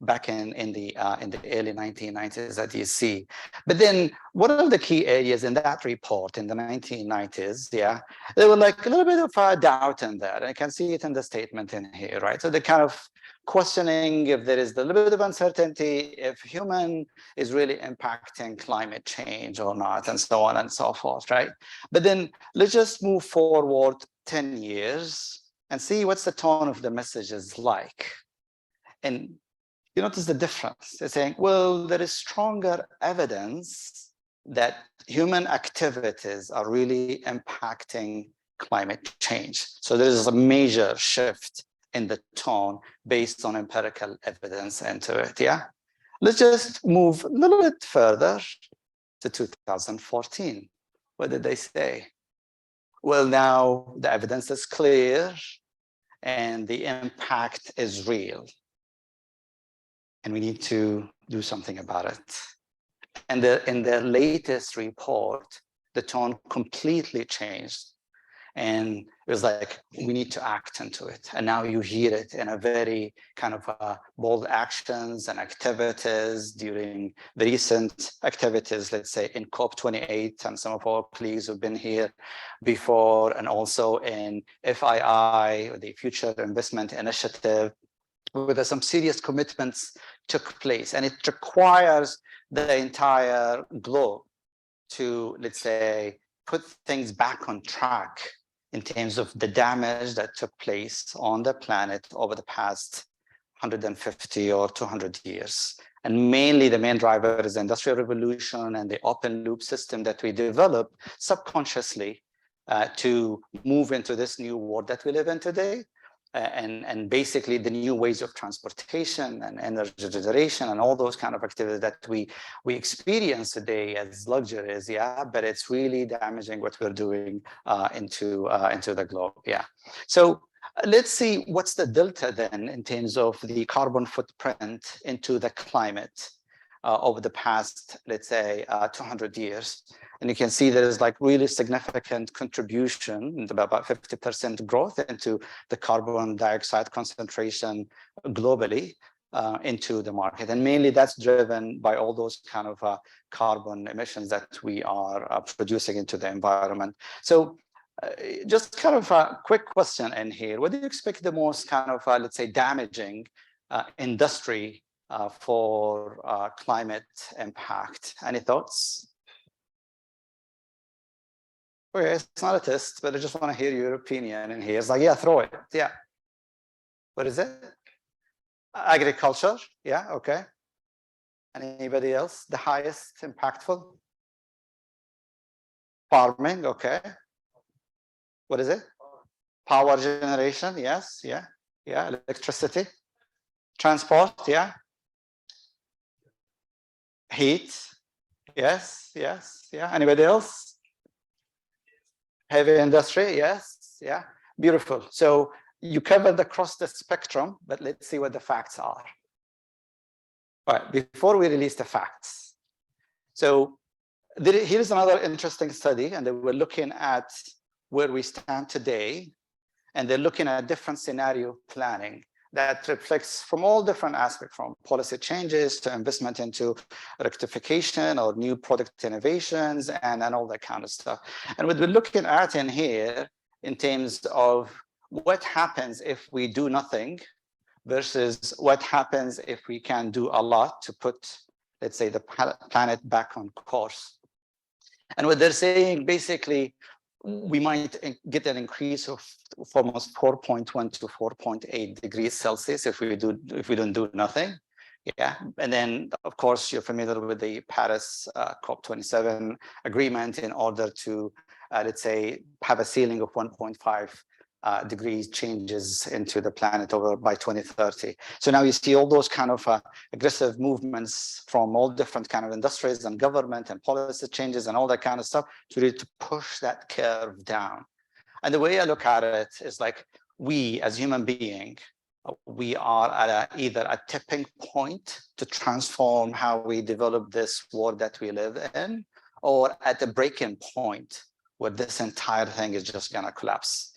back in the early 1990s that you see. But then one of the key areas in that report in the 1990s, yeah, there were like a little bit of doubt in there. And you can see it in the statement in here, right? So they kind of questioning if there is a little bit of uncertainty, if human is really impacting climate change or not, and so on and so forth, right? But then let's just move forward 10 years and see what's the tone of the messages like. And you notice the difference. They're saying, well, there is stronger evidence that human activities are really impacting climate change. So there is a major shift in the tone based on empirical evidence into it, yeah? Let's just move a little bit further to 2014. What did they say? Well, now the evidence is clear and the impact is real. And we need to do something about it. And in their latest report, the tone completely changed. And it was like, we need to act into it. And now you hear it in a very kind of bold actions and activities during the recent activities, let's say in COP28, and some of our colleagues who've been here before, and also in FII, the Future Investment Initiative, where some serious commitments took place. And it requires the entire globe to, let's say, put things back on track in terms of the damage that took place on the planet over the past 150 or 200 years. And mainly the main driver is the Industrial Revolution and the open loop system that we developed subconsciously to move into this new world that we live in today. And basically the new ways of transportation and energy generation and all those kind of activities that we experience today as luxuries, yeah, but it's really damaging what we're doing into the globe, yeah. So let's see what's the delta then in terms of the carbon footprint into the climate over the past, let's say, 200 years. And you can see there is like really significant contribution, about 50% growth into the carbon dioxide concentration globally into the market. And mainly that's driven by all those kind of carbon emissions that we are producing into the environment. So just kind of a quick question in here. What do you expect the most kind of, let's say, damaging industry for climate impact? Any thoughts? Okay, it's not a test, but I just want to hear your opinion in here. It's like, yeah, throw it. Yeah. What is it? Agriculture. Yeah, okay. Anybody else? The highest impactful? Farming, okay. What is it? Power generation, yes, yeah. Yeah, electricity. Transport, yeah. Heat, yes, yes, yeah. Anybody else? Heavy industry, yes, yeah, beautiful. So you covered across the spectrum, but let's see what the facts are. All right, before we release the facts. So here's another interesting study, and they were looking at where we stand today, and they're looking at different scenario planning that reflects from all different aspects, from policy changes to investment into rectification or new product innovations and all that kind of stuff. And what we're looking at in here in terms of what happens if we do nothing versus what happens if we can do a lot to put, let's say, the planet back on course. And what they're saying, basically, we might get an increase of almost 4.1 to 4.8 degrees Celsius if we don't do nothing. Yeah, and then of course you're familiar with the Paris COP27 agreement in order to let's say have a ceiling of 1.5 degrees changes into the planet over by 2030. So now you see all those kind of aggressive movements from all different kind of industries and government and policy changes and all that kind of stuff to really to push that curve down. And the way I look at it is like we as human beings, we are at either a tipping point to transform how we develop this world that we live in, or at a breaking point where this entire thing is just going to collapse.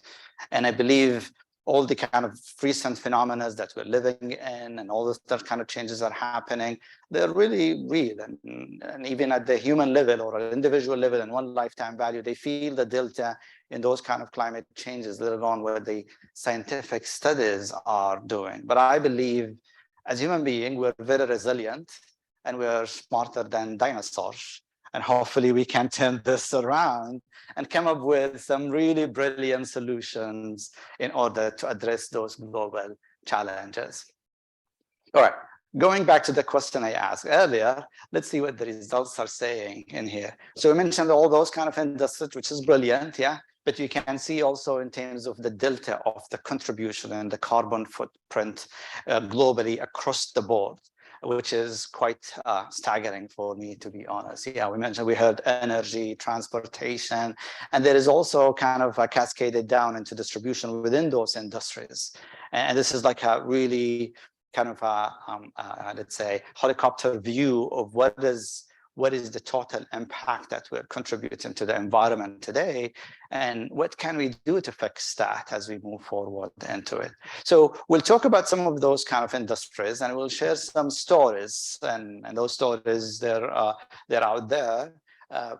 And I believe all the kind of recent phenomena that we're living in and all those kind of changes are happening, they're really real. And even at the human level or an individual level and one lifetime value, they feel the delta in those kind of climate changes, let alone what the scientific studies are doing. But I believe as human beings, we're very resilient and we're smarter than dinosaurs. And hopefully we can turn this around and come up with some really brilliant solutions in order to address those global challenges. All right, going back to the question I asked earlier, let's see what the results are saying in here. So we mentioned all those kind of industries, which is brilliant, yeah? But you can see also in terms of the delta of the contribution and the carbon footprint globally across the board, which is quite staggering for me, to be honest. Yeah, we heard energy, transportation, and there is also kind of a cascaded down into distribution within those industries. And this is like a really kind of a let's say, helicopter view of what is the total impact that we're contributing to the environment today, and what can we do to fix that as we move forward into it. So we'll talk about some of those kind of industries, and we'll share some stories, and those stories, they're out there,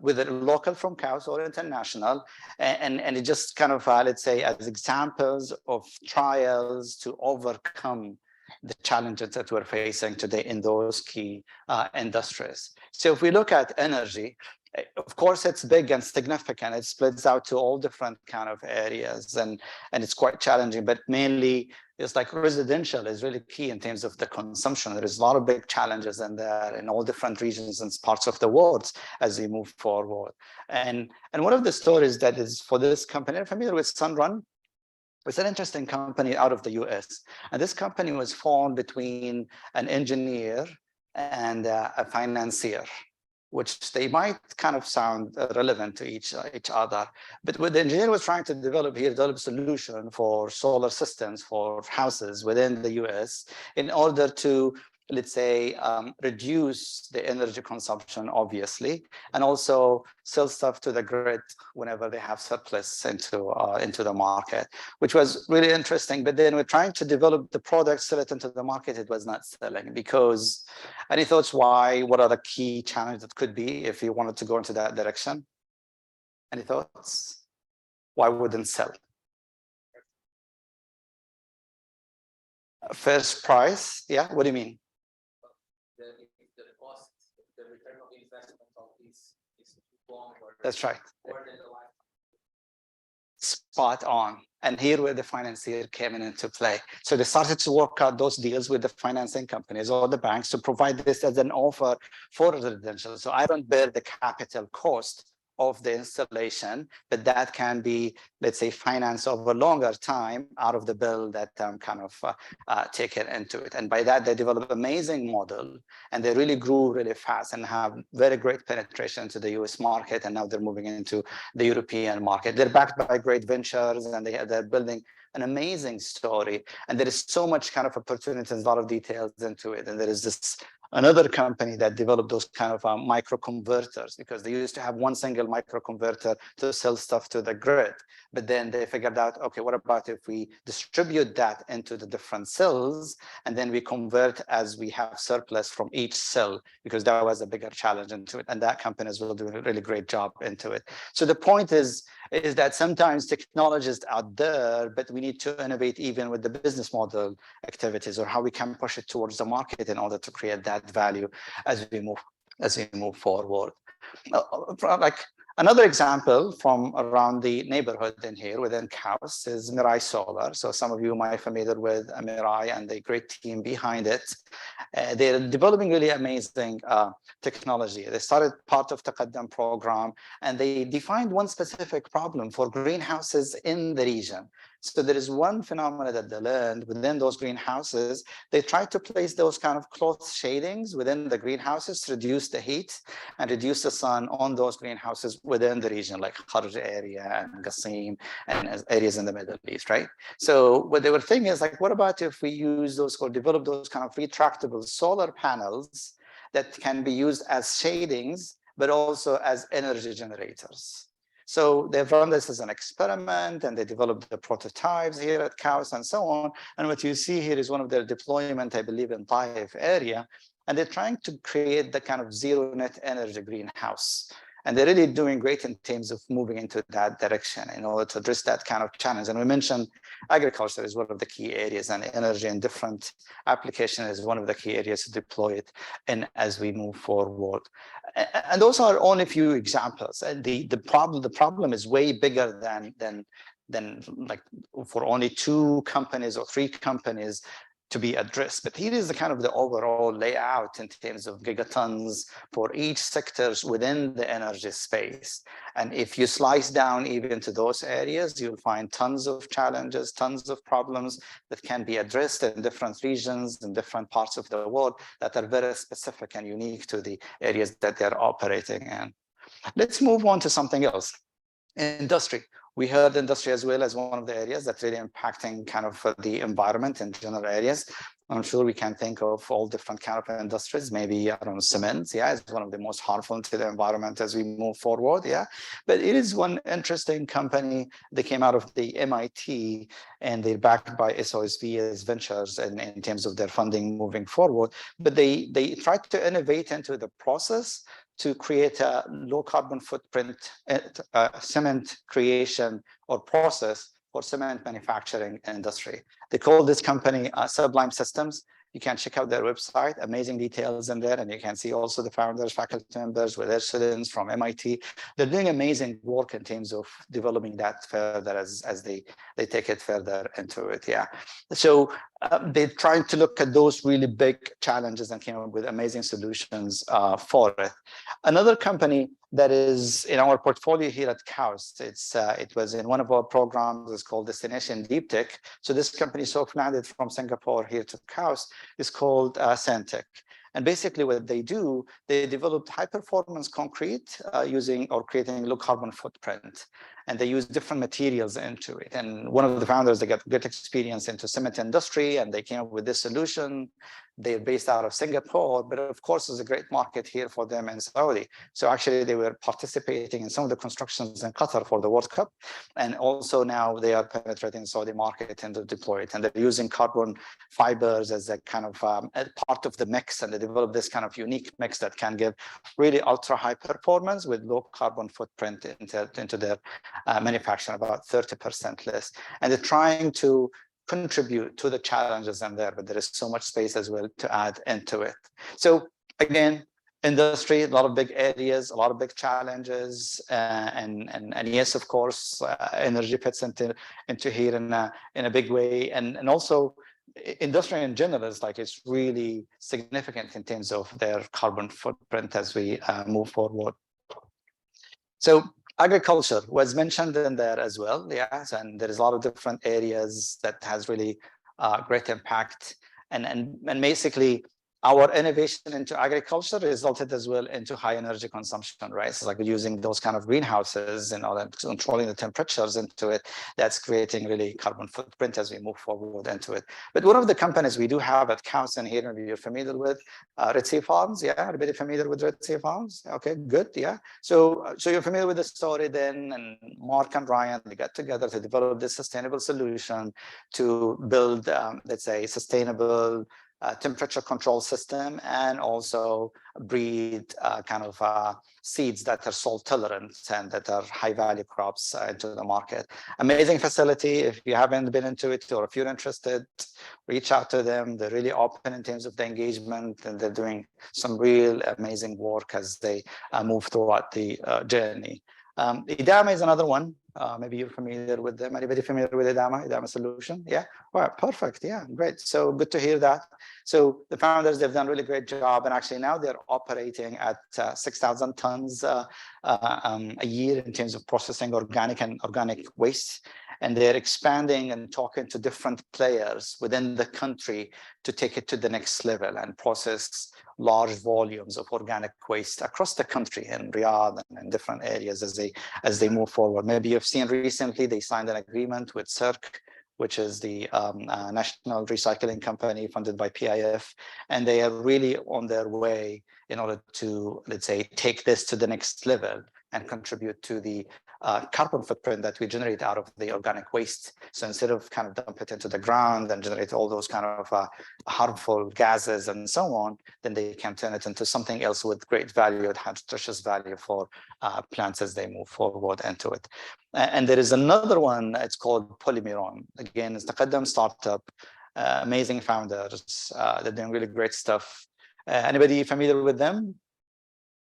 whether local from CAUS or international, and it just kind of, let's say, as examples of trials to overcome the challenges that we're facing today in those key industries. So if we look at energy, of course, it's big and significant. It splits out to all different kind of areas, and it's quite challenging, but mainly it's like residential is really key in terms of the consumption. There is a lot of big challenges in there in all different regions and parts of the world as we move forward. And one of the stories that is for this company, I'm familiar with Sunrun. It's an interesting company out of the US. And this company was formed between an engineer and a financier, which they might kind of sound relevant to each other. But what the engineer was trying to develop here, develop a solution for solar systems for houses within the US in order to, let's say, reduce the energy consumption, obviously, and also sell stuff to the grid whenever they have surplus into the market, which was really interesting. But then we're trying to develop the product, sell it into the market. It was not selling because, any thoughts why? What are the key challenges that could be if you wanted to go into that direction? Any thoughts? Why wouldn't sell? First price, yeah, what do you mean? The cost, the return of investment of this is too long. That's right. Spot on. And here where the financier came into play. So they started to work out those deals with the financing companies or the banks to provide this as an offer for residential. So I don't bear the capital cost of the installation, but that can be, let's say, financed over a longer time out of the bill that kind of taken into it. And by that, they developed an amazing model, and they really grew really fast and have very great penetration to the US market. And now they're moving into the European market. They're backed by great ventures, and they're building an amazing story. And there is so much kind of opportunities, a lot of details into it. And there is this another company that developed those kind of microconverters, because they used to have one single microconverter to sell stuff to the grid. But then they figured out, okay, what about if we distribute that into the different cells, and then we convert as we have surplus from each cell, because that was a bigger challenge into it. And that company is doing a really great job into it. So the point is that sometimes technology is out there, but we need to innovate even with the business model activities, or how we can push it towards the market in order to create that value as we move forward. Like another example from around the neighborhood in here within CAUS is Mirai Solar. So some of you might be familiar with Mirai and the great team behind it. They're developing really amazing technology. They started part of the Taqaddam program, and they defined one specific problem for greenhouses in the region. So there is one phenomenon that they learned within those greenhouses. They tried to place those kind of cloth shadings within the greenhouses to reduce the heat and reduce the sun on those greenhouses within the region, like Kharj area and Qasim and areas in the Middle East, right? So what they were thinking is like, what about if we use those or develop those kind of retractable solar panels that can be used as shadings, but also as energy generators? So they've run this as an experiment, and they developed the prototypes here at KAUST and so on. And what you see here is one of their deployment, I believe, in Taif area. And they're trying to create the kind of zero net energy greenhouse. And they're really doing great in terms of moving into that direction in order to address that kind of challenge. And we mentioned agriculture is one of the key areas, and energy in different application is one of the key areas to deploy it in as we move forward. And those are only a few examples. And the problem is way bigger than like for only 2 companies or 3 companies to be addressed. But here is the kind of the overall layout in terms of gigatons for each sectors within the energy space. And if you slice down even to those areas, you'll find tons of challenges, tons of problems that can be addressed in different regions and different parts of the world that are very specific and unique to the areas that they're operating in. Let's move on to something else. Industry. We heard industry as well as one of the areas that's really impacting kind of the environment in general areas. I'm sure we can think of all different kind of industries. Maybe, I don't know, cement, yeah, is one of the most harmful to the environment as we move forward, yeah. But it is one interesting company that came out of the MIT, and they're backed by SOSV as ventures in terms of their funding moving forward. But they tried to innovate into the process to create a low carbon footprint cement creation or process for cement manufacturing industry. They call this company Sublime Systems. You can check out their website, amazing details in there, and you can see also the founders, faculty members with their students from MIT. They're doing amazing work in terms of developing that further as they take it further into it, yeah. So they're trying to look at those really big challenges and came up with amazing solutions for it. Another company that is in our portfolio here at KAUST, it was in one of our programs, it's called Destination Deep Tech. So this company soft landed from Singapore here to KAUST is called Santec. And basically what they do, they developed high performance concrete using or creating low carbon footprint. And they use different materials into it. And one of the founders, they got good experience into cement industry, and they came up with this solution. They're based out of Singapore, but of course, there's a great market here for them in Saudi. So actually, they were participating in some of the constructions in Qatar for the World Cup. And also now they are penetrating the Saudi market and they deploy it. And they're using carbon fibers as a kind of a part of the mix. And they develop this kind of unique mix that can give really ultra high performance with low carbon footprint into their manufacturing, about 30% less. And they're trying to contribute to the challenges in there, but there is so much space as well to add into it. So again, industry, a lot of big areas, a lot of big challenges, and yes, of course, energy fits into here in a big way, and also industry in general is like it's really significant in terms of their carbon footprint as we move forward. So agriculture was mentioned in there as well, yes, and there is a lot of different areas that has really great impact, and basically our innovation into agriculture resulted as well into high energy consumption, right? So like using those kind of greenhouses and all that, controlling the temperatures into it, that's creating really carbon footprint as we move forward into it. But one of the companies we do have at KAUST and here, maybe you're familiar with, Red Sea Farms, yeah? Everybody familiar with Red Sea Farms? Okay, good, yeah. So you're familiar with the story then, and Mark and Ryan, they got together to develop this sustainable solution to build, let's say, sustainable temperature control system and also breed kind of seeds that are salt tolerant and that are high value crops into the market. Amazing facility. If you haven't been into it or if you're interested, reach out to them. They're really open in terms of the engagement, and they're doing some real amazing work as they move throughout the journey. Idama is another one. Maybe you're familiar with them. Anybody familiar with Idama Solution? Yeah, all right, perfect. Yeah, great. So good to hear that. So the founders, they've done a really great job, and actually now they're operating at 6,000 tons a year in terms of processing organic waste, and they're expanding and talking to different players within the country to take it to the next level and process large volumes of organic waste across the country in Riyadh and in different areas as they move forward. Maybe you've seen recently they signed an agreement with CERC, which is the National Recycling Company funded by PIF, and they are really on their way in order to, let's say, take this to the next level and contribute to the carbon footprint that we generate out of the organic waste. So instead of kind of dump it into the ground and generate all those kind of harmful gases and so on, then they can turn it into something else with great value, it has precious value for plants as they move forward into it. And there is another one, it's called Polymeron. Again, it's the Qaddam startup, amazing founders, they're doing really great stuff. Anybody familiar with them?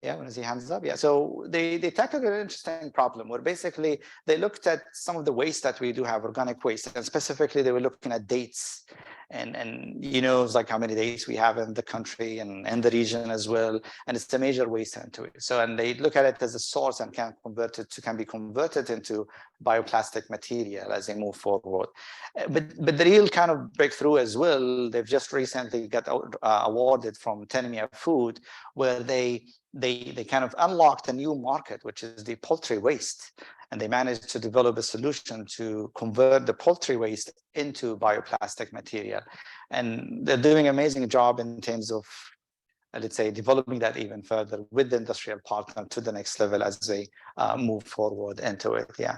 Yeah, when I see hands up. Yeah, so they tackled an interesting problem where basically they looked at some of the waste that we do have, organic waste, and specifically they were looking at dates. And you know, it's like how many dates we have in the country and in the region as well. And it's a major waste into it. So, and they look at it as a source and can be converted into bioplastic material as they move forward. But the real kind of breakthrough as well, they've just recently got awarded from Tenmia Food, where they kind of unlocked a new market, which is the poultry waste. And they managed to develop a solution to convert the poultry waste into bioplastic material. And they're doing an amazing job in terms of, let's say, developing that even further with the industrial partner to the next level as they move forward into it. Yeah.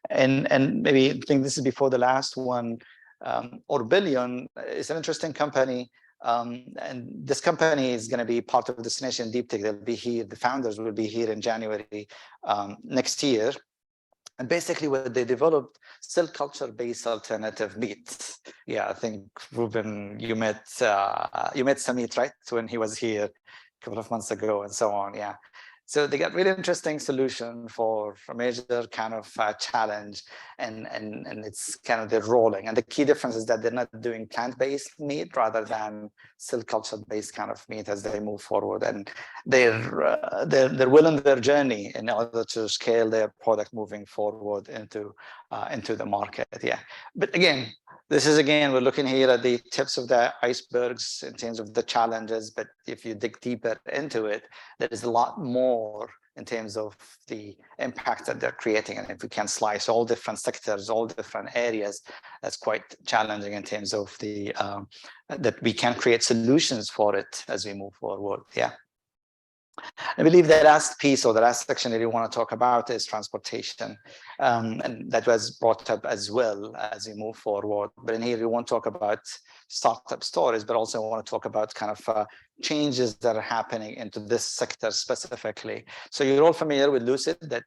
And maybe I think this is before the last one, Orbillion is an interesting company. And this company is going to be part of Destination Deep Tech. They'll be here. The founders will be here in January next year. And basically, what they developed cell culture-based alternative meats. Yeah, I think Ruben, you met Samit, right, when he was here a couple of months ago, and so on. Yeah. So they got really interesting solution for a major kind of challenge, and it's kind of they're rolling. And the key difference is that they're not doing plant-based meat rather than cell culture-based kind of meat as they move forward. And they're well on their journey in order to scale their product moving forward into the market. Yeah, but again, this is, again, we're looking here at the tips of the icebergs in terms of the challenges, but if you dig deeper into it, there is a lot more in terms of the impact that they're creating. And if we can slice all different sectors, all different areas, that's quite challenging in terms of the that we can create solutions for it as we move forward. Yeah. I believe the last piece or the last section that you want to talk about is transportation. And that was brought up as well as we move forward. But in here, we won't talk about startup stories, but also want to talk about kind of changes that are happening into this sector specifically. So you're all familiar with Lucid, that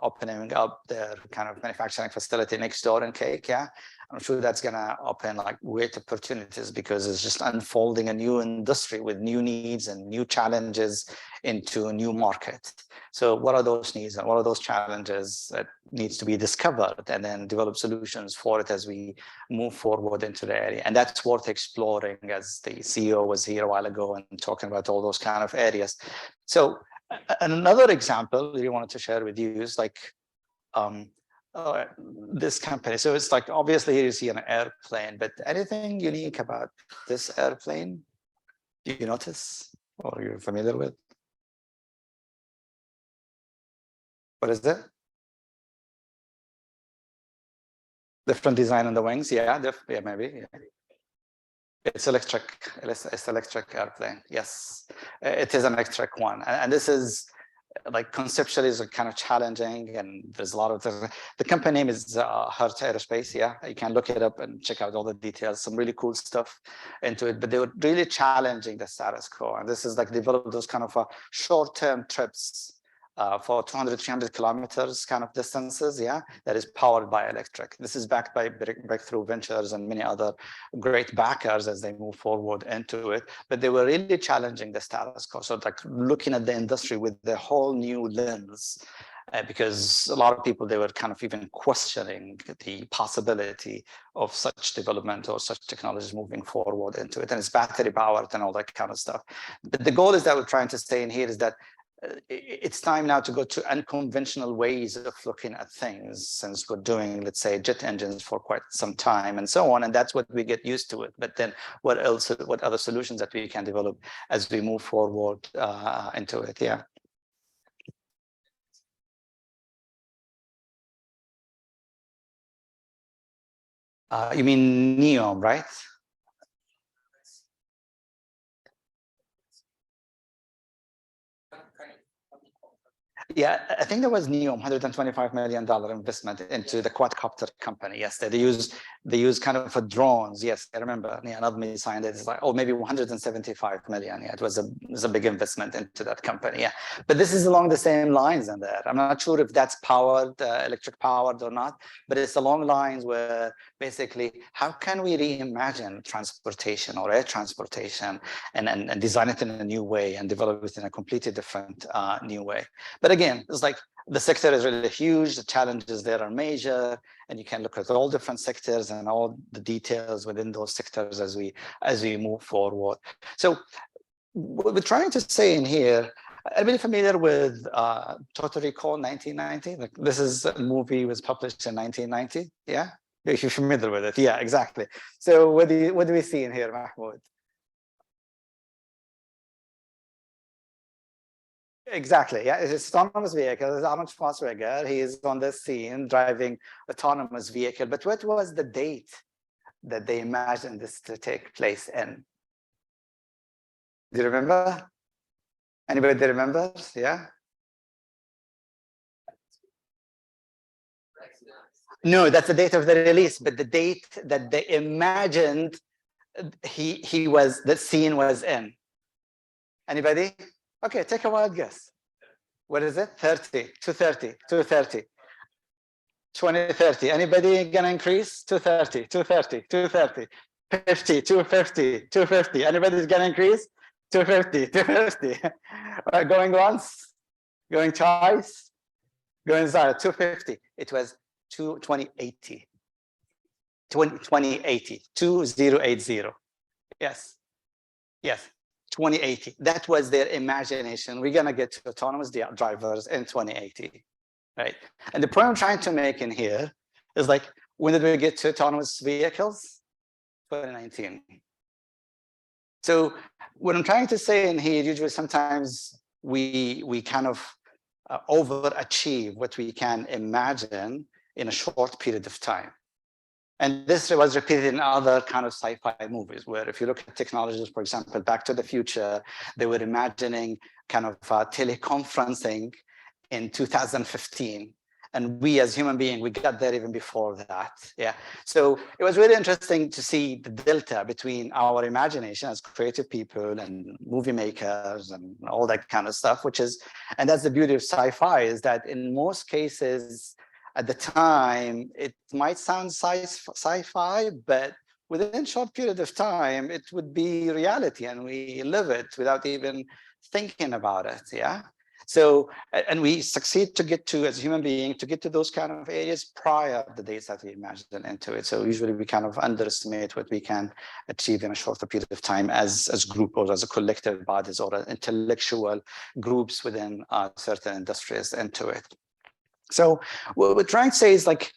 opening up their kind of manufacturing facility next door in Cake, yeah? I'm sure that's going to open like great opportunities because it's just unfolding a new industry with new needs and new challenges into a new market. So what are those needs and what are those challenges that needs to be discovered and then develop solutions for it as we move forward into the area? And that's worth exploring, as the CEO was here a while ago and talking about all those kind of areas. So another example that we wanted to share with you is like this company. So it's like, obviously here you see an airplane, but anything unique about this airplane do you notice or you're familiar with? What is it? Different design on the wings. Yeah, yeah, maybe. Yeah. It's electric. It's electric airplane. Yes, it is an electric one, and this is like conceptually is kind of challenging, and there's a lot of the company name is Hattan Aerospace. Yeah, you can look it up and check out all the details. Some really cool stuff into it, but they were really challenging the status quo, and this is like develop those kind of short-term trips. For 200, 300 kilometers kind of distances, yeah, that is powered by electric. This is backed by Breakthrough Ventures and many other great backers as they move forward into it. But they were really challenging the status quo. So like looking at the industry with the whole new lens, because a lot of people, they were kind of even questioning the possibility of such development or such technologies moving forward into it. And it's battery powered and all that kind of stuff. But the goal is that we're trying to stay in here is that it's time now to go to unconventional ways of looking at things, since we're doing, let's say, jet engines for quite some time and so on, and that's what we get used to it. But then what else, what other solutions that we can develop as we move forward into it? Yeah. You mean NEOM, right? Yeah, I think there was NEOM, $125 million investment into the quadcopter company. Yes, they use kind of for drones. Yes, I remember. Yeah, Nadmi signed it. It's like, oh, maybe 175 million. Yeah, it was a big investment into that company. Yeah, but this is along the same lines in there. I'm not sure if that's powered, electric powered or not, but it's along lines where basically, how can we reimagine transportation or air transportation and design it in a new way and develop it in a completely different new way. But again, it's like the sector is really huge. The challenges there are major, and you can look at all different sectors and all the details within those sectors as we move forward. So what we're trying to say in here, I'm really familiar with Total Recall 1990. Like this is a movie was published in 1990. Yeah, if you're familiar with it. Yeah, exactly. So what do we see in here, Mahmoud? Exactly. Yeah, it's autonomous vehicle. It's Arnold Schwarzenegger. He is on the scene driving autonomous vehicle. But what was the date that they imagined this to take place in? Do you remember? Anybody remembers? Yeah. No, that's the date of the release, but the date that they imagined the scene was in. Anybody? Okay, take a wild guess. What is it? 30, 230, 230. 2030. Anybody gonna increase? 230, 230, 230, 50, 250, 250. Anybody's gonna increase? 250, 250. Going once, going twice, going inside, 250. It was 2080. 2080, 2080. Yes, yes, 2080. That was their imagination. We're gonna get to autonomous drivers in 2080. Right. And the point I'm trying to make in here is like, when did we get to autonomous vehicles? 2019. So what I'm trying to say in here, usually sometimes we kind of overachieve what we can imagine in a short period of time. And this was repeated in other kind of sci-fi movies, where if you look at technologies, for example, Back to the Future, they were imagining kind of teleconferencing in 2015, and we as human beings, we got there even before that. Yeah, so it was really interesting to see the delta between our imagination as creative people and movie makers and all that kind of stuff, and that's the beauty of sci-fi, is that in most cases at the time it might sound sci-fi, but within a short period of time it would be reality, and we live it without even thinking about it. Yeah. So, and we succeed to get to, as a human being, to get to those kind of areas prior to the dates that we imagine into it. So usually we kind of underestimate what we can achieve in a shorter period of time as group or as a collective bodies or intellectual groups within certain industries into it. So what we're trying to say is, like,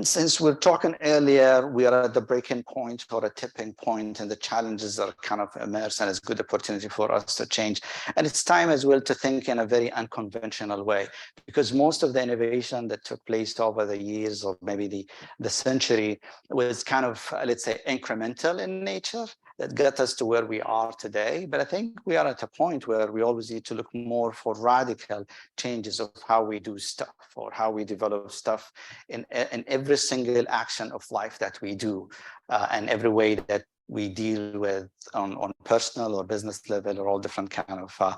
since we're talking earlier, we are at the breaking point or a tipping point, and the challenges are kind of emerged, and it's a good opportunity for us to change. And it's time as well to think in a very unconventional way, because most of the innovation that took place over the years or maybe the century was kind of, let's say, incremental in nature, that got us to where we are today. But I think we are at a point where we always need to look more for radical changes of how we do stuff or how we develop stuff in every single action of life that we do, and every way that we deal with on personal or business level or all different kind of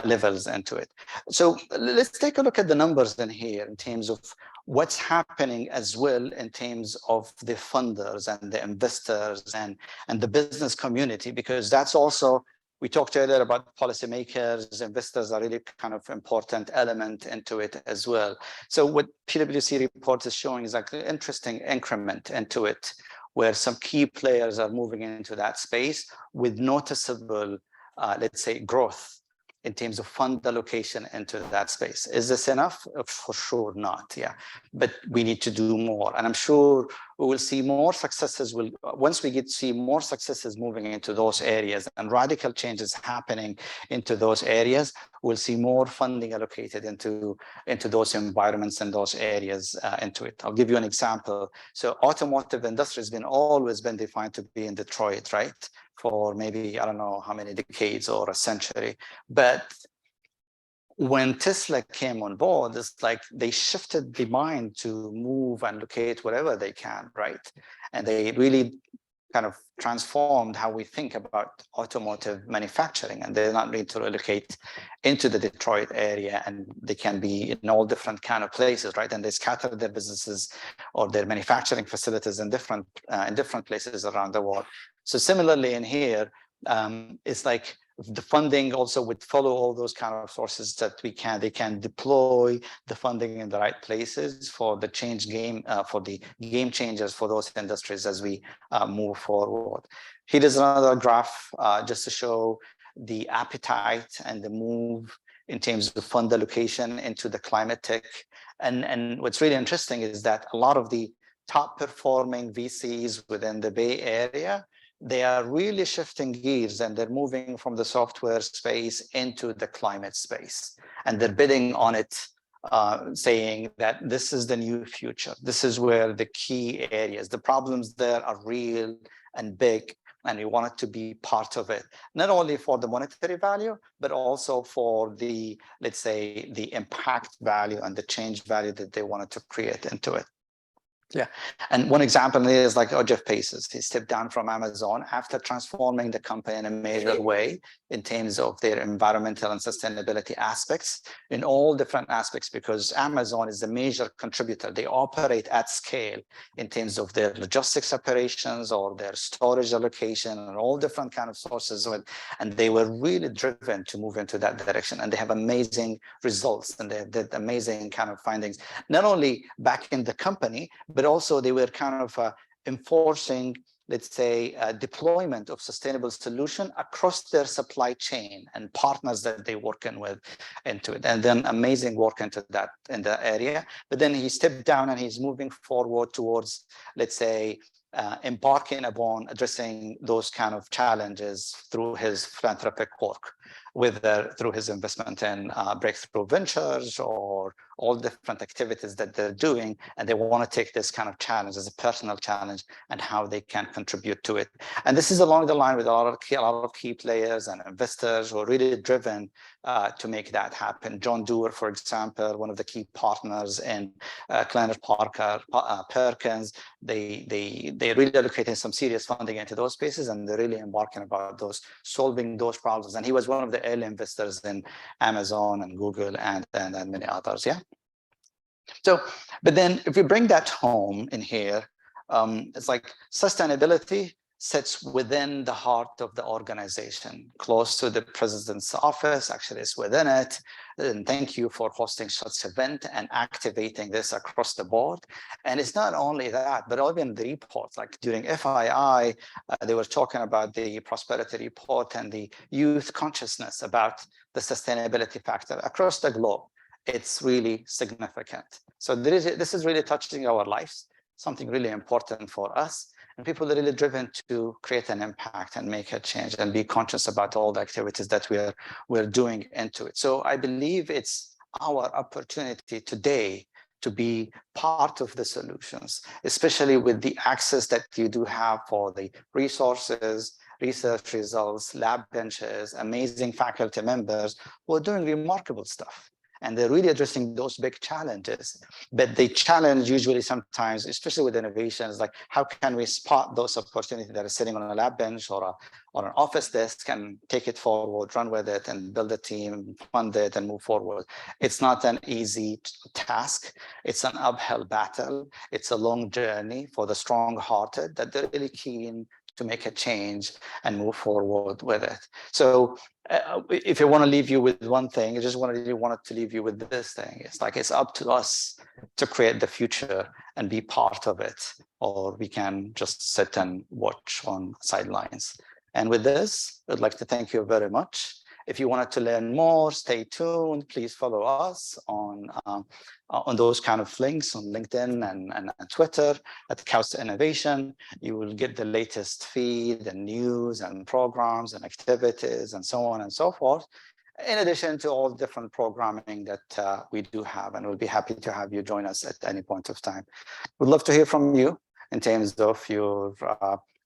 levels into it. So let's take a look at the numbers in here in terms of what's happening as well in terms of the funders and the investors and the business community, because that's also, we talked earlier about policymakers, investors are really kind of important element into it as well. So what PwC report is showing is like an interesting increment into it, where some key players are moving into that space with noticeable, let's say, growth in terms of fund allocation into that space. Is this enough? For sure not, yeah. But we need to do more. And I'm sure we will see more successes. Once we get to see more successes moving into those areas and radical changes happening into those areas, we'll see more funding allocated into those environments and those areas into it. I'll give you an example. So automotive industry has always been defined to be in Detroit, right? For maybe, I don't know how many decades or a century. But when Tesla came on board, it's like they shifted the mind to move and locate wherever they can, right? And they really kind of transformed how we think about automotive manufacturing, and they're not need to relocate into the Detroit area, and they can be in all different kind of places, right? And they scatter their businesses or their manufacturing facilities in different places around the world. So similarly in here, it's like the funding also would follow all those kind of sources that they can deploy the funding in the right places for the for the game changers for those industries as we move forward. Here is another graph just to show the appetite and the move in terms of fund allocation into the climate tech. And what's really interesting is that a lot of the top performing VCs within the Bay Area, they are really shifting gears, and they're moving from the software space into the climate space. And they're bidding on it, saying that this is the new future. This is where the key areas, the problems there are real and big, and we want it to be part of it, not only for the monetary value, but also for the, let's say, the impact value and the change value that they wanted to create into it. Yeah, and one example is like Jeff Bezos. He stepped down from Amazon after transforming the company in a major way in terms of their environmental and sustainability aspects in all different aspects, because Amazon is a major contributor. They operate at scale in terms of their logistics operations or their storage allocation and all different kind of sources. And they were really driven to move into that direction. And they have amazing results, and they did amazing kind of findings, not only back in the company, but also they were kind of enforcing, let's say, deployment of sustainable solution across their supply chain and partners that they working with into it. And then amazing work into that in the area. But then he stepped down and he's moving forward towards, let's say, embarking upon addressing those kind of challenges through his philanthropic work, whether through his investment in breakthrough ventures or all different activities that they're doing. And they want to take this kind of challenge as a personal challenge and how they can contribute to it. And this is along the line with a lot of key players and investors who are really driven to make that happen. John Doerr, for example, one of the key partners in Kleiner Perkins, they're really allocating some serious funding into those spaces, and they're really embarking about solving those problems. And he was one of the early investors in Amazon and Google and many others. Yeah. So, but then if we bring that home in here, it's like sustainability sits within the heart of the organization, close to the president's office. Actually, it's within it. And thank you for hosting such event and activating this across the board. And it's not only that, but even the reports, like during FII, they were talking about the prosperity report and the youth consciousness about the sustainability factor across the globe. It's really significant. So this is really touching our lives, something really important for us. And people are really driven to create an impact and make a change and be conscious about all the activities that we're doing into it. So I believe it's our opportunity today to be part of the solutions, especially with the access that you do have for the resources, research results, lab benches, amazing faculty members who are doing remarkable stuff. And they're really addressing those big challenges. But the challenge usually sometimes, especially with innovations, like how can we spot those opportunities that are sitting on a lab bench or an office desk and take it forward, run with it, and build a team, fund it, and move forward. It's not an easy task. It's an uphill battle. It's a long journey for the strong-hearted that they're really keen to make a change and move forward with it. So if I want to leave you with one thing, I just wanted to leave you with this thing. It's like it's up to us to create the future and be part of it, or we can just sit and watch on sidelines. And with this, I'd like to thank you very much. If you wanted to learn more, stay tuned. Please follow us on those kind of links on LinkedIn and Twitter at Couch Innovation. You will get the latest feed and news and programs and activities and so on and so forth, in addition to all the different programming that we do have. And we'll be happy to have you join us at any point of time. We'd love to hear from you in terms of your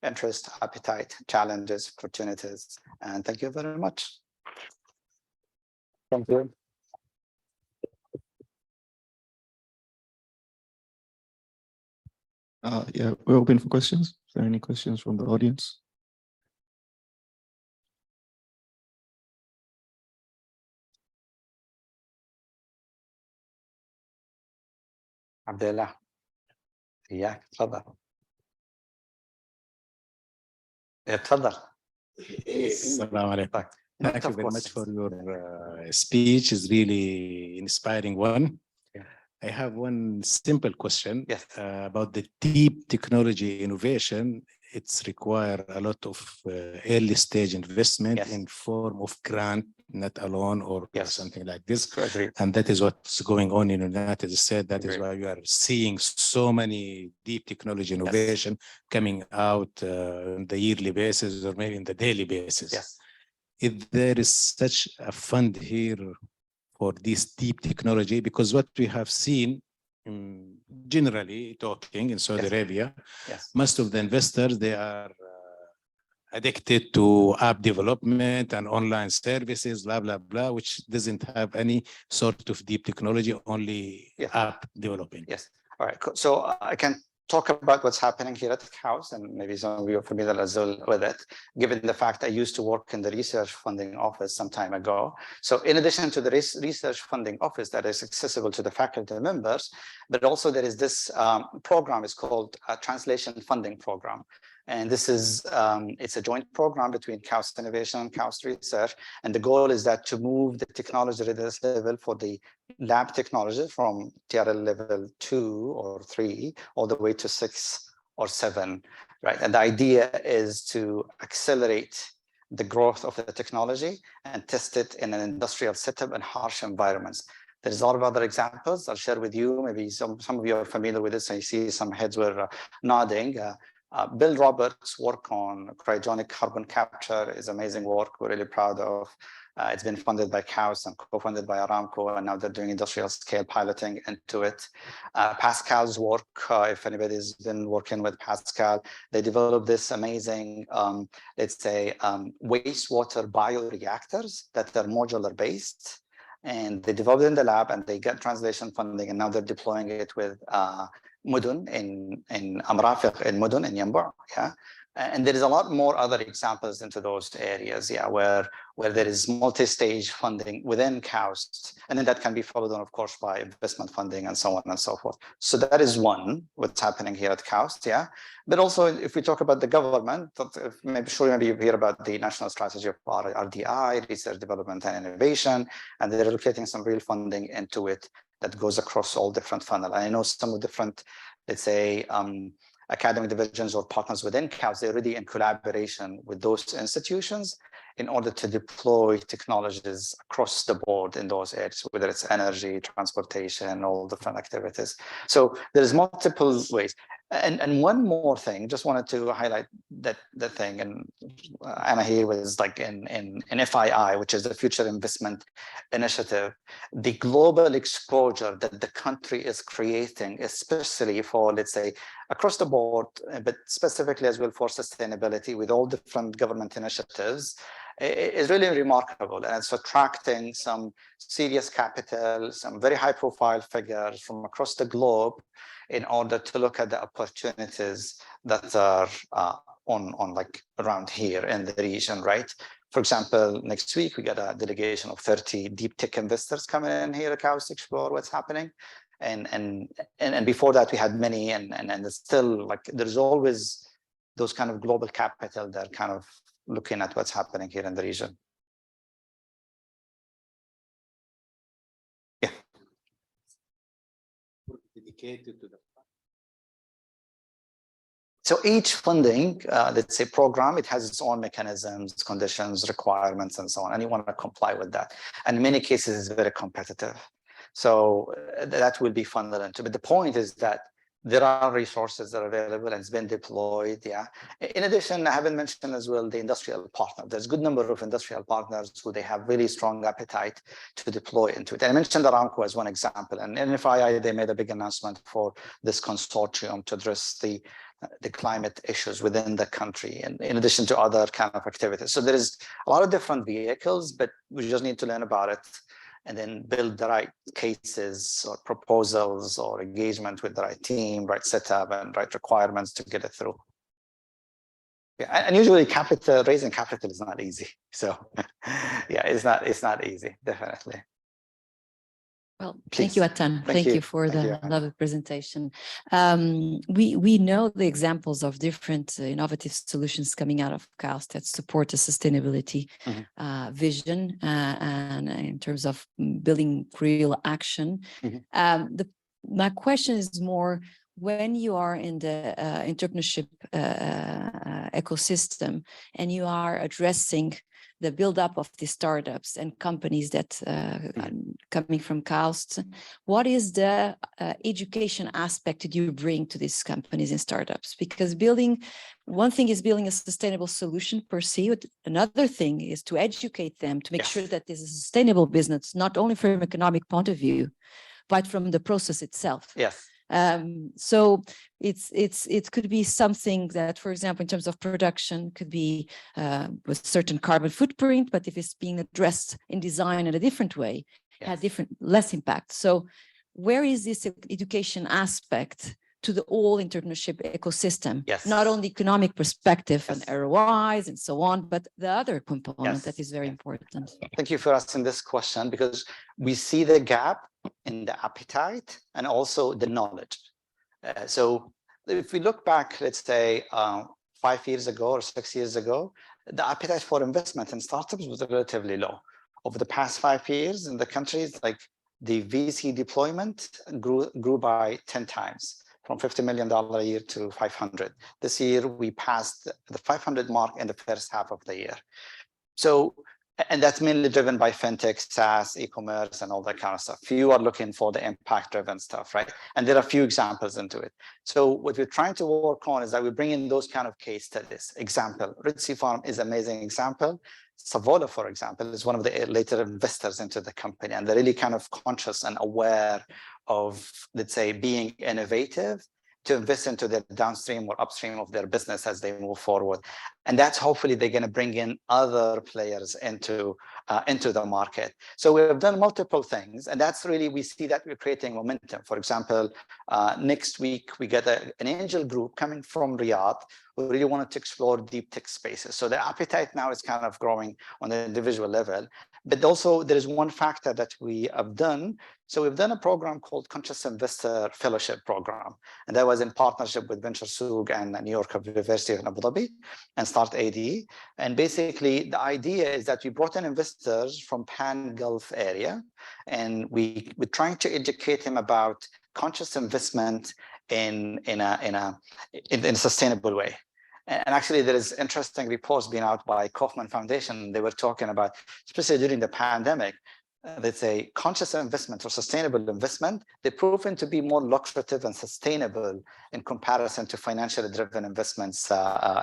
interest, appetite, challenges, opportunities. And thank you very much. Thank you. Yeah, we're open for questions. Is there any questions from the audience? Abdullah. Yeah, تفضل. تفضل. Assalamu alaikum. Lot Thank you of very much for questions. your speech. It's really inspiring one. Yeah. I have one simple question. Yes. About the deep technology innovation. It's require a lot of early stage investment Yes. in form of grant, not alone or Yes. something like this. Agreed. And that is what's going on in the United States. That is Agreed. why you are seeing so many deep technology innovation coming out on the yearly basis or maybe in the daily basis. Yes. If there is such a fund here for this deep technology, because what we have seen, generally talking in Saudi Yes. Arabia, Yes. most of the investors, they are addicted to app development and online services, blah, blah, blah, which doesn't have any sort of deep technology, only Yes. app developing. Yes. All right. Cool. So I can talk about what's happening here at the house, and maybe some of you are familiar as well with it, given the fact I used to work in the research funding office some time ago. So in addition to the research funding office that is accessible to the faculty members, but also there is this program is called a translation funding program. And this is, it's a joint program between KAUST Innovation and KAUST Research. And the goal is that to move the technology readiness level for the lab technology from TRL level 2 or 3 all the way to 6 or 7, right? And the idea is to accelerate the growth of the technology and test it in an industrial setup and harsh environments. There's a lot of other examples I'll share with you. Maybe some of you are familiar with this. I see some heads were nodding. Bill Roberts' work on cryogenic carbon capture is amazing work. We're really proud of. It's been funded by KAUST and co-funded by Aramco, and now they're doing industrial scale piloting into it. Pascal's work, if anybody's been working with Pascal, they developed this amazing, let's say, wastewater bioreactors that are modular based. And they developed it in the lab and they get translation funding, and now they're deploying it with Mudun in Amrafiq in Mudun in Yanbu, yeah. And there is a lot more other examples into those areas, yeah, where there is multi-stage funding within KAUST, and then that can be followed on, of course, by investment funding and so on and so forth. So that is one, what's happening here at KAUST, yeah. But also, if we talk about the government, maybe you hear about the National Strategy of RDI, Research, Development, and Innovation, and they're allocating some real funding into it that goes across all different funnel. I know some of different, let's say, academic divisions or partners within KAUST, they're already in collaboration with those institutions in order to deploy technologies across the board in those areas, whether it's energy, transportation, all different activities. So there's multiple ways. And one more thing, just wanted to highlight that thing, and Anna here was like in FII, which is the Future Investment Initiative, the global exposure that the country is creating, especially for, let's say, across the board, but specifically as well for sustainability with all different government initiatives, is really remarkable. And it's attracting some serious capital, some very high profile figures from across the globe in order to look at the opportunities that are on like around here in the region, right? For example, next week we got a delegation of 30 deep tech investors coming in here at KAUST to explore what's happening. And before that we had many, and it's still like there's always those kind of global capital that are kind of looking at what's happening here in the region. Yeah. Dedicated to the So each funding, let's say program, it has its own mechanisms, conditions, requirements, and so on, and you want to comply with that. And in many cases, it's very competitive. So that will be funded into. But the point is that there are resources that are available and it's been deployed, yeah. In addition, I haven't mentioned as well the industrial partner. There's a good number of industrial partners who they have really strong appetite to deploy into it. And I mentioned Aramco as one example. And in FII, they made a big announcement for this consortium to address the climate issues within the country, and in addition to other kind of activities. So there is a lot of different vehicles, but we just need to learn about it and then build the right cases or proposals or engagement with the right team, right setup, and right requirements to get it through. Yeah, and usually raising capital is not easy. So yeah, it's not easy, definitely. Well, Please. thank you, Hattan. Thank you for the lovely presentation. We know the examples of different innovative solutions coming out of KAUST that support the sustainability vision and in terms of building real action. My question is more, when you are in the entrepreneurship ecosystem and you are addressing the build-up of the startups and companies that coming from KAUST, what is the education aspect that you bring to these companies and startups? Because one thing is building a sustainable solution per se, another thing is to educate them to make sure that this is a sustainable business, not only from an economic point of view, but from the process itself. Yes. So it could be something that, for example, in terms of production, could be with certain carbon footprint, but if it's being addressed in design in a different way, has less impact. So where is this education aspect to the whole entrepreneurship ecosystem? Not only economic perspective and ROIs and so on, but the other component that is very important. Thank you for asking this question, because we see the gap in the appetite and also the knowledge. So if we look back, let's say 5 years ago or 6 years ago, the appetite for investment in startups was relatively low. Over the past 5 years in the countries, like the VC deployment grew by 10 times, from $50 million a year to 500. This year, we passed the 500 mark in the first half of the year. So, and that's mainly driven by fintech, SaaS, e-commerce, and all that kind of stuff. Few are looking for the impact-driven stuff, right? And there are a few examples into it. So what we're trying to work on is that we bring in those kind of case studies. Example, Ritzy Farm is an amazing example. Savola, for example, is one of the later investors into the company, and they're really kind of conscious and aware of, let's say, being innovative to invest into the downstream or upstream of their business as they move forward. And that's hopefully they're going to bring in other players into the market. So we've done multiple things, and that's really, we see that we're creating momentum. For example, next week, we get an angel group coming from Riyadh who really wanted to explore deep tech spaces. So the appetite now is kind of growing on the individual level. But also there is one factor that we have done. So we've done a program called Conscious Investor Fellowship Program. And that was in partnership with Venture Souk and New York University in Abu Dhabi and Start AD. And basically the idea is that we brought in investors from Pan-Gulf area, and we're trying to educate them about conscious investment in a sustainable way. And actually, there is interesting reports being out by Kaufman Foundation. They were talking about, especially during the pandemic, let's say conscious investment or sustainable investment, they've proven to be more lucrative and sustainable in comparison to financially driven investments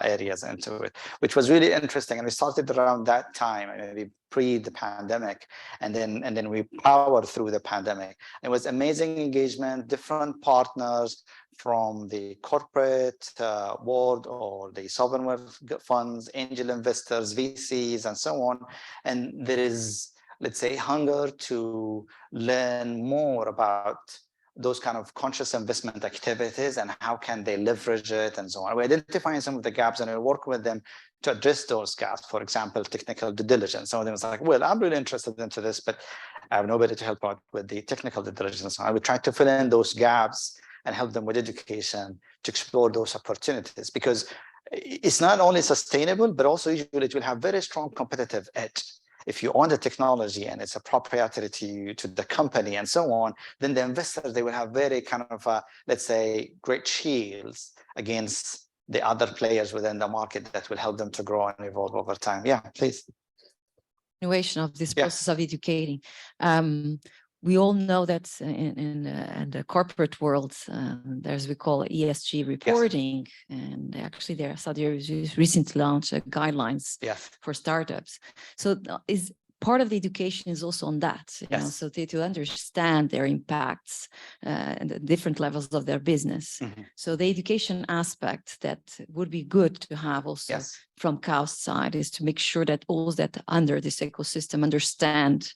areas into it, which was really interesting. And we started around that time, maybe pre the pandemic, and then we powered through the pandemic. It was amazing engagement, different partners from the corporate world or the sovereign wealth funds, angel investors, VCs, and so on. And there is, let's say, hunger to learn more about those kind of conscious investment activities and how can they leverage it and so on. We're identifying some of the gaps and we work with them to address those gaps. For example, technical due diligence. Some of them was like, well, I'm really interested into this, but I have nobody to help out with the technical due diligence. I would try to fill in those gaps and help them with education to explore those opportunities, because it's not only sustainable, but also usually it will have very strong competitive edge. If you own the technology and it's a proprietary to the company and so on, then the investors, they will have very kind of, let's say, great shields against the other players within the market that will help them to grow and evolve over time. Yeah, please. Innovation of this process of educating. We all know that in the corporate world, there's we call ESG reporting, and actually there Saudi Arabia recently launched guidelines for startups. So is part of the education is also on that, you know, so to understand their impacts and the different levels of their business. So the education aspect that would be good to have also from KAUST side is to make sure that all that under this ecosystem understand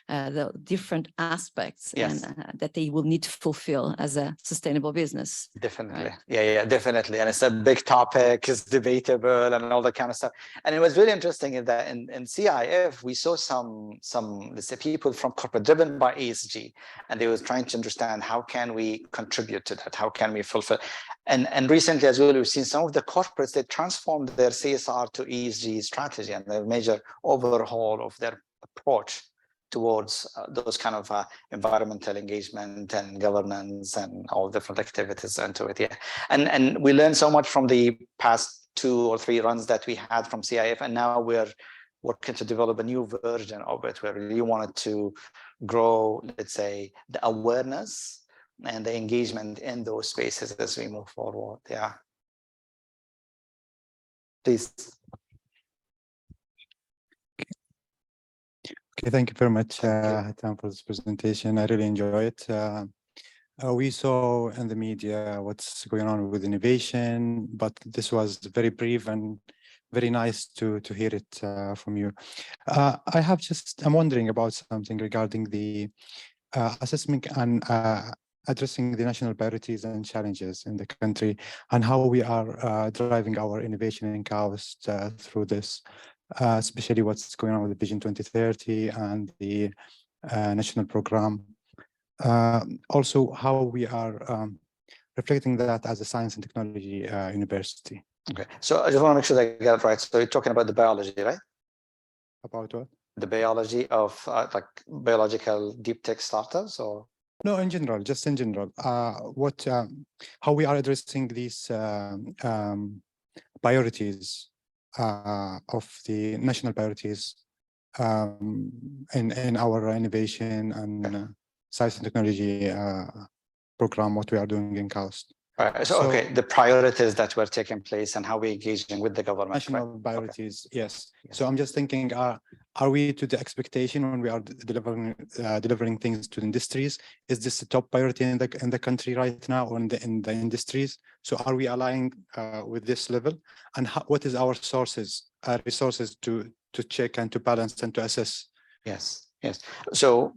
the different aspects Yes. and that they will need to fulfill as a sustainable business. Definitely. Right. Yeah, definitely. And it's a big topic, it's debatable and all that kind of stuff. And it was really interesting in that in CIF, we saw some let's say people from corporate driven by ESG, and they were trying to understand how can we contribute to that? How can we fulfill? And recently as well, we've seen some of the corporates, they transformed their CSR to ESG strategy and a major overhaul of their approach towards those kind of environmental engagement and governance and all different activities into it. Yeah, and we learned so much from the past 2 or 3 runs that we had from CIF, and now we're working to develop a new version of it where we really wanted to grow, let's say, the awareness and the engagement in those spaces as we move forward. Yeah. Please. Okay, thank you very much, Thank you. Hattan, for this presentation. I really enjoy it. We saw in the media what's going on with innovation, but this was very brief and very nice to hear it from you. I'm wondering about something regarding the assessment and addressing the national priorities and challenges in the country and how we are driving our innovation in KAUST through this. Especially what's going on with the Vision 2030 and the national program. Also, how we are reflecting that as a science and technology university. Okay, so I just want to make sure that I get it right. So you're talking about the biology, right? About what? The biology of like biological deep tech startups, or? No, in general, just in general. How we are addressing these priorities of the national priorities in our innovation and science and technology program, what we are doing in KAUST. Right. So, okay, the priorities that were taking place and how we're engaging with the government. National priorities, okay. Yes. Yes. So I'm just thinking, are we to the expectation when we are delivering things to industries? Is this the top priority in the country right now, or in the industries? So are we aligning with this level? And what is our resources to check and to balance and to assess? Yes. So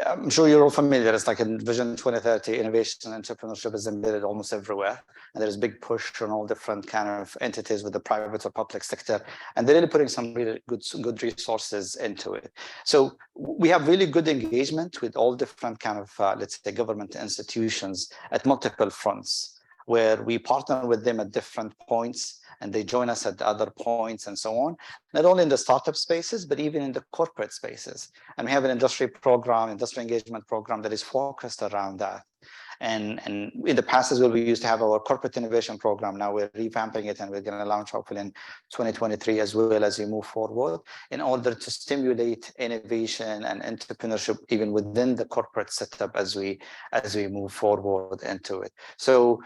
I'm sure you're all familiar. It's like in Vision 2030, innovation and entrepreneurship is embedded almost everywhere. And there's a big push on all different kind of entities with the private or public sector. And they're really putting some really good resources into it. So we have really good engagement with all different kind of, let's say, government institutions at multiple fronts, where we partner with them at different points and they join us at other points and so on, not only in the startup spaces, but even in the corporate spaces. And we have an industry engagement program that is focused around that. And in the past as well, we used to have our corporate innovation program. Now we're revamping it and we're going to launch hopefully in 2023 as well as we move forward, in order to stimulate innovation and entrepreneurship even within the corporate setup as we move forward into it. So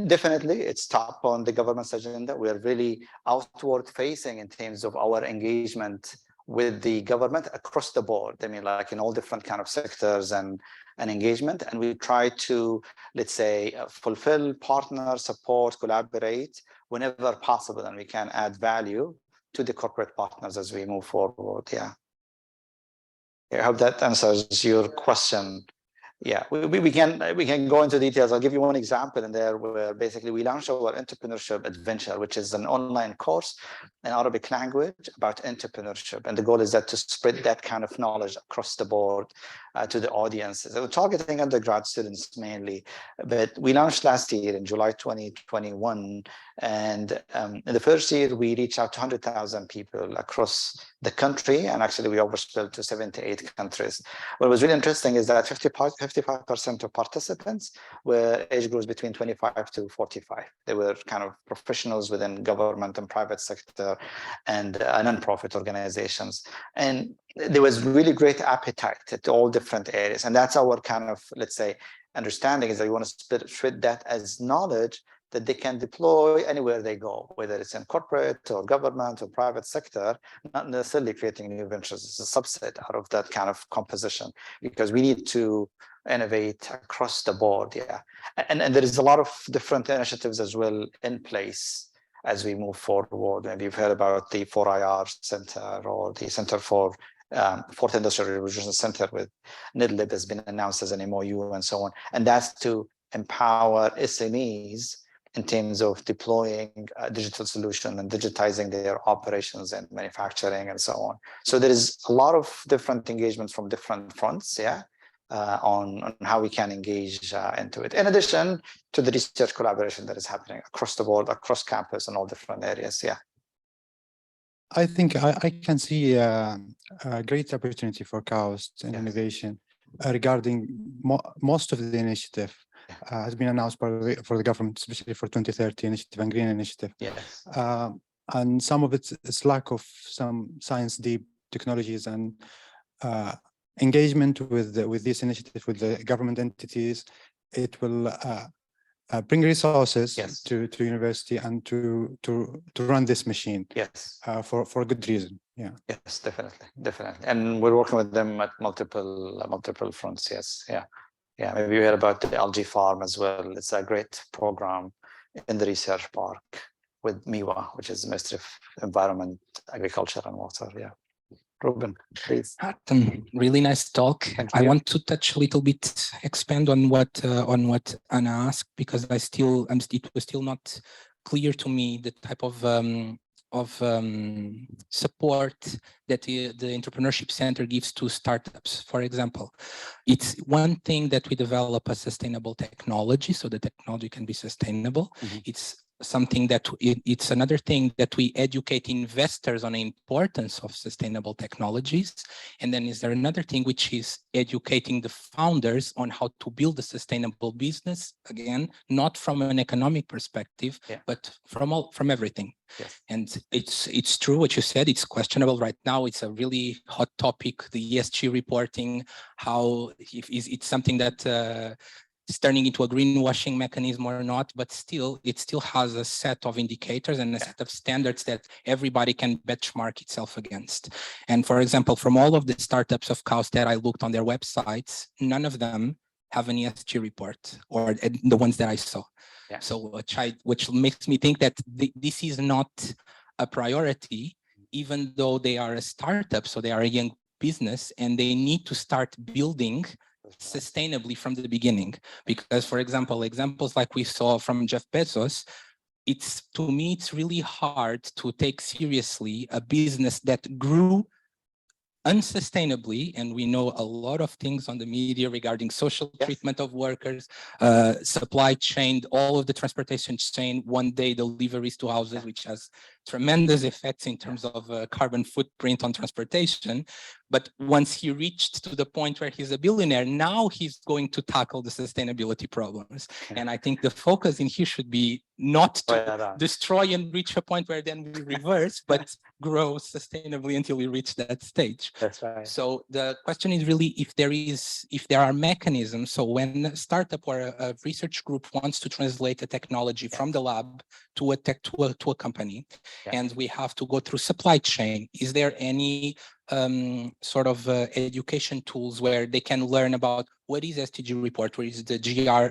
definitely it's top on the government's agenda. We're really outward facing in terms of our engagement with the government across the board. I mean, like in all different kind of sectors and engagement. And we try to, let's say, fulfill, partner, support, collaborate whenever possible, and we can add value to the corporate partners as we move forward. Yeah. I hope that answers your question. Yeah, we can go into details. I'll give you one example in there where basically we launched our entrepreneurship adventure, which is an online course in Arabic language about entrepreneurship. And the goal is that to spread that kind of knowledge across the board to the audiences. So we're targeting undergrad students mainly, but we launched last year in July 2021. And in the first year, we reached out to 100,000 people across the country. And actually we overspilled to 78 countries. What was really interesting is that 55% of participants were age groups between 25 to 45. They were kind of professionals within government and private sector and non-profit organizations. And there was really great appetite at all different areas. And that's our kind of, let's say, understanding, is that we want to spread that as knowledge that they can deploy anywhere they go, whether it's in corporate or government or private sector, not necessarily creating new ventures. It's a subset out of that kind of composition, because we need to innovate across the board. Yeah. And there is a lot of different initiatives as well in place as we move forward. Maybe you've heard about the 4IR Center or the Center for Fourth Industrial Revolution Center with NIDLib has been announced as an MOU and so on. And that's to empower SMEs in terms of deploying a digital solution and digitizing their operations and manufacturing and so on. So there is a lot of different engagements from different fronts, on how we can engage into it. In addition to the research collaboration that is happening across the board, across campus and all different areas, I think I can see a great opportunity for KAUST and innovation regarding most of the initiative has been announced for the government, especially for 2030 initiative and green initiative. Yes. And some of it's lack of some science deep technologies and engagement with this initiative with the government entities. It will bring resources to university and to run this machine. Yes. For a good reason. Yeah. Yes, definitely. And we're working with them at multiple fronts. Yes. Yeah. Maybe you heard about the algae farm as well. It's a great program in the research park with MIWA, which is Ministry of Environment, Agriculture and Water. Yeah. Ruben, please. Hattan, really nice talk. I want to touch a little bit, expand on what Anna asked, because it was still not clear to me the type of support that the Entrepreneurship Center gives to startups. For example, it's one thing that we develop a sustainable technology, so the technology can be sustainable. It's something that it's another thing that we educate investors on the importance of sustainable technologies. And then is there another thing, which is educating the founders on how to build a sustainable business, again, not from an economic perspective, but from everything. Yes. And it's true what you said, it's questionable right now. It's a really hot topic, the ESG reporting, how it's something that it's turning into a greenwashing mechanism or not, but it still has a set of indicators and a set of standards that everybody can benchmark itself against. And for example, from all of the startups of KAUST that I looked on their websites, none of them have an ESG report, or the ones that I saw. So which makes me think that this is not a priority, even though they are a startup, so they are a young business, and they need to start building sustainably from the beginning. Because, for example, examples like we saw from Jeff Bezos, to me, it's really hard to take seriously a business that grew unsustainably, and we know a lot of things on the media regarding social treatment of workers, supply chain, all of the transportation chain, one-day deliveries to houses, which has tremendous effects in terms of carbon footprint on transportation. But once he reached to the point where he's a billionaire, now he's going to tackle the sustainability problems. And I think the focus in here should be not to destroy and reach a point where then we reverse, but grow sustainably until we reach that stage. That's right. So the question is really if there are mechanisms. So when a startup or a research group wants to translate a technology from the lab to a company, and we have to go through supply chain, is there any sort of education tools where they can learn about what is SDG report, what is the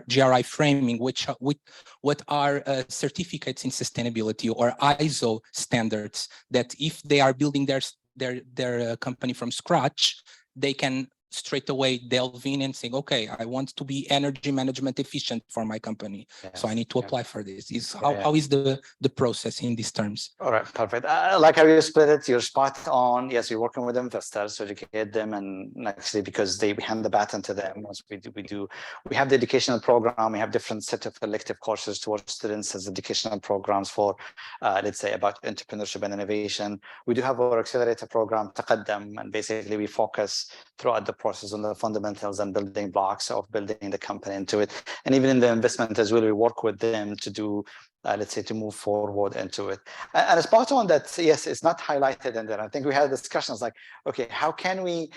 GRI framing, what are certificates in sustainability or ISO standards, that if they are building their company from scratch, they can straight away delve in and say, okay, I want to be energy management efficient for my company. So I need to apply for this. How is the process in these terms? All right, perfect. Like how you split it, you're spot on. Yes, we're working with investors to educate them, and actually because we hand the baton to them. Once we have the educational program, we have different set of elective courses towards students as educational programs for, let's say, about entrepreneurship and innovation. We do have our accelerator program, Taqaddam, and basically we focus throughout the process on the fundamentals and building blocks of building the company into it. And even in the investment as well, we work with them to do, let's say, to move forward into it. And it's spot on that, yes, it's not highlighted in there. I think we had discussions like, okay, how can we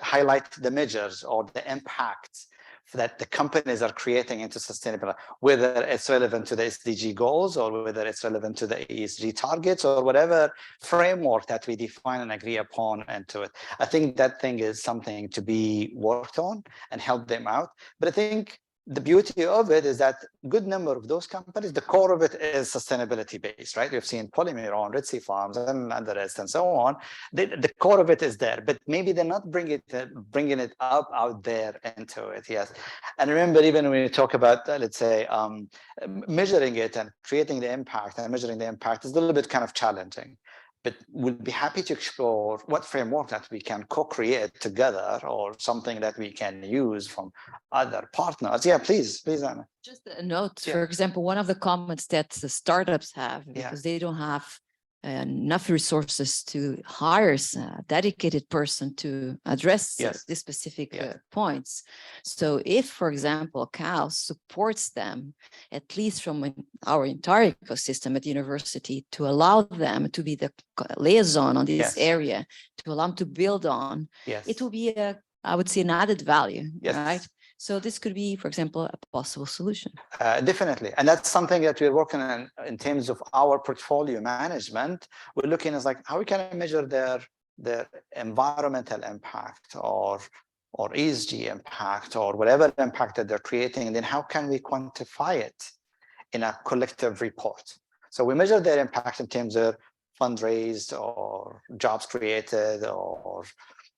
highlight the measures or the impact that the companies are creating into sustainability, whether it's relevant to the SDG goals or whether it's relevant to the ESG targets or whatever framework that we define and agree upon into it. I think that thing is something to be worked on and help them out. But I think the beauty of it is that good number of those companies, the core of it is sustainability based, right? We've seen Polymer on Red Sea Farms and the rest and so on. The core of it is there, but maybe they're not bringing it up out there into it. Yes, and remember, even when we talk about let's say measuring it and creating the impact and measuring the impact is a little bit kind of challenging. But we'll be happy to explore what framework that we can co-create together or something that we can use from other partners. Yeah, please, Anna. Just a note, Yeah. for example, one of the comments that the startups have, because they don't have enough resources to hire a dedicated person to address these specific points. So if, for example, CAO supports them, at least from our entire ecosystem at the university, to allow them to be the liaison on this area, to allow them to build on, it will be I would say, an added value, right? So this could be, for example, a possible solution. Definitely. And that's something that we're working on in terms of our portfolio management. We're looking at like how we can measure their environmental impact or ESG impact or whatever impact that they're creating. And then how can we quantify it in a collective report? So we measure their impact in terms of fundraised or jobs created or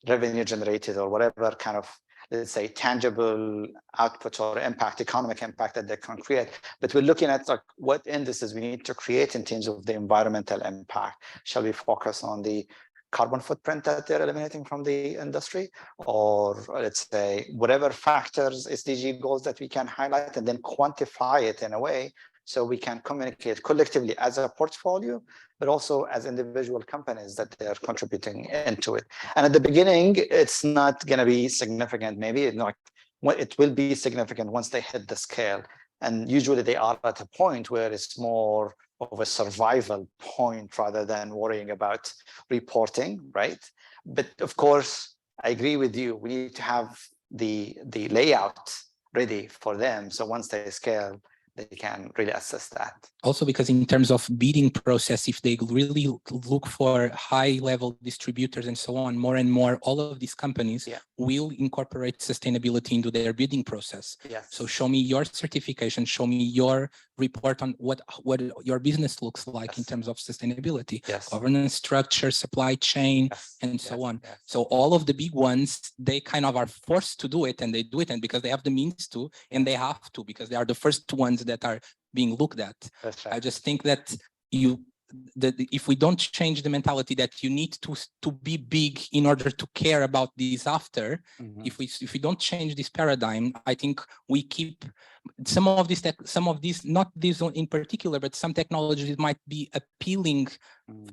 revenue generated or whatever kind of, let's say, tangible output or impact, economic impact that they can create. But we're looking at like what indices we need to create in terms of the environmental impact. Shall we focus on the carbon footprint that they're eliminating from the industry, or let's say whatever factors, SDG goals that we can highlight and then quantify it in a way so we can communicate collectively as a portfolio, but also as individual companies that they're contributing into it. And at the beginning, it's not going to be significant. Maybe it will be significant once they hit the scale. And usually they are at a point where it's more of a survival point rather than worrying about reporting, right? But of course, I agree with you. We need to have the layout ready for them. So once they scale, they can really assess that. Also, because in terms of bidding process, if they really look for high-level distributors and so on, more and more, all of these companies will incorporate sustainability into their bidding process. Yes. So show me your certification, show me your report on what your business looks like in terms of sustainability, governance structure, supply chain, and so on. So all of the big ones, they kind of are forced to do it, and they do it, and because they have the means to, and they have to, because they are the first ones that are being looked at. That's right. I just think that if we don't change the mentality that you need to be big in order to care about these after, if we don't change this paradigm, I think we keep some of these, not these in particular, but some technologies might be appealing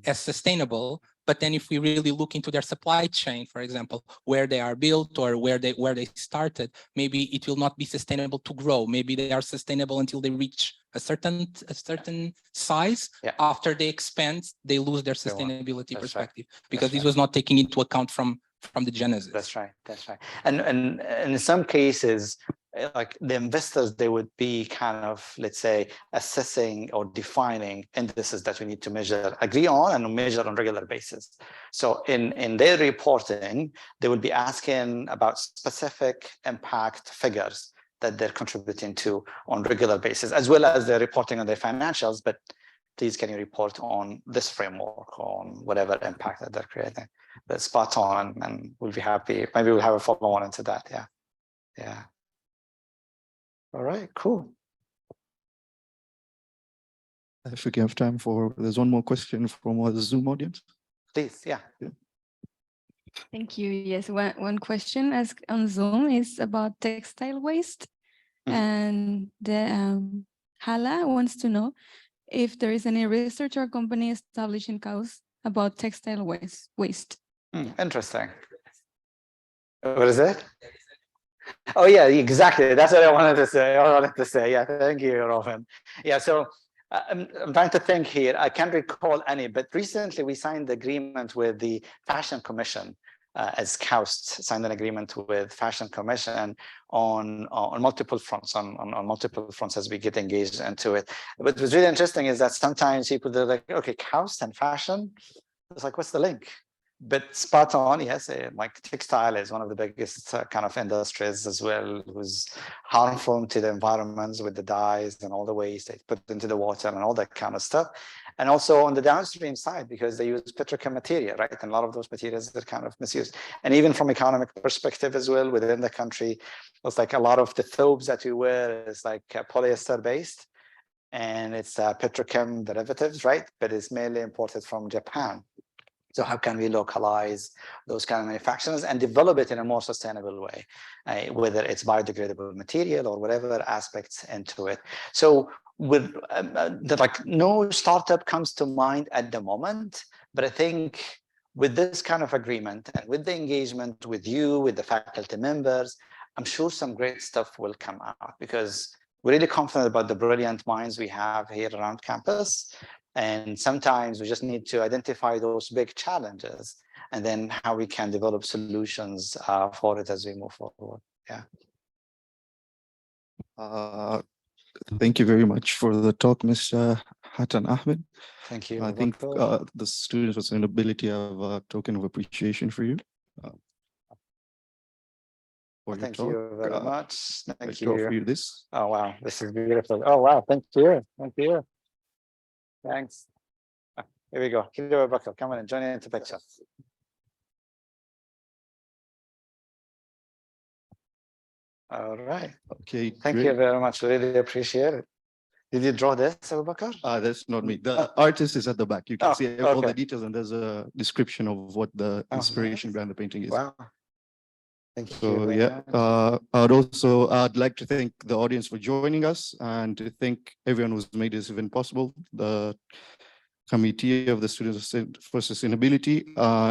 as sustainable. But then if we really look into their supply chain, for example, where they are built or where they started, maybe it will not be sustainable to grow. Maybe they are sustainable until they reach a certain size. After they expand, they lose their sustainability perspective, because this was not taking into account from the genesis. That's right. And in some cases, like the investors, they would be kind of, let's say, assessing or defining indices that we need to measure, agree on and measure on a regular basis. So in their reporting, they will be asking about specific impact figures that they're contributing to on a regular basis, as well as they're reporting on their financials. But please, can you report on this framework, on whatever impact that they're creating? That's spot on, and we'll be happy. Maybe we'll have a follow-on into that. Yeah. All right, cool. If we have time there's one more question from our Zoom audience. Please, yeah. Thank you. Yes, one question asked on Zoom is about textile waste. And the Hala wants to know if there is any research or company established in CAUS about textile waste. Interesting. What is it? Oh yeah, exactly. That's what I wanted to say. Yeah, thank you, Rohan. Yeah, so I'm trying to think here. I can't recall any, but recently we signed the agreement with the Fashion Commission. As KAUST signed an agreement with Fashion Commission on multiple fronts, on multiple fronts as we get engaged into it. But what's really interesting is that sometimes people, they're like, okay, KAUST and fashion, it's like, what's the link? But spot on, yes, like textile is one of the biggest kind of industries as well, who's harmful to the environments with the dyes and all the waste they put into the water and all that kind of stuff. And also on the downstream side, because they use petrochem material, right? And a lot of those materials are kind of misused. And even from economic perspective as well, within the country, it's like a lot of the thobes that we wear is like polyester based, and it's petrochem derivatives, right? But it's mainly imported from Japan. So how can we localize those kind of manufacturers and develop it in a more sustainable way, whether it's biodegradable material or whatever aspects into it. So with like no startup comes to mind at the moment, but I think with this kind of agreement and with the engagement with you, with the faculty members, I'm sure some great stuff will come out, because we're really confident about the brilliant minds we have here around campus. And sometimes we just need to identify those big challenges and then how we can develop solutions for it as we move forward. Yeah. Thank you very much for the talk, Mr. Hattan Ahmed. Thank you. I think the students with sustainability have a token of appreciation for you. Thank you very much. Thank you. Offer you this. Oh, wow. This is beautiful. Oh, wow. Thank you. Thank you. Thanks. Here we go. Here, Bakr, come on and join in the picture. All right. Okay. Thank you very much. Really appreciate it. Did you draw this, Abu Bakr? That's not me. The artist is at the back. You can see all the okay. details, and there's a description of what the inspiration behind the painting is. Wow. Thank you. So yeah, I'd like to thank the audience for joining us, and to thank everyone who's made this event possible. The Committee of the Students for Sustainability,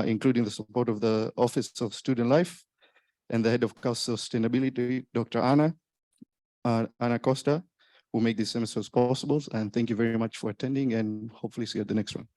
including the support of the Office of Student Life and the Head of Sustainability, Dr. Ana Costa, who make these semesters possible. And thank you very much for attending, and hopefully see you at the next one.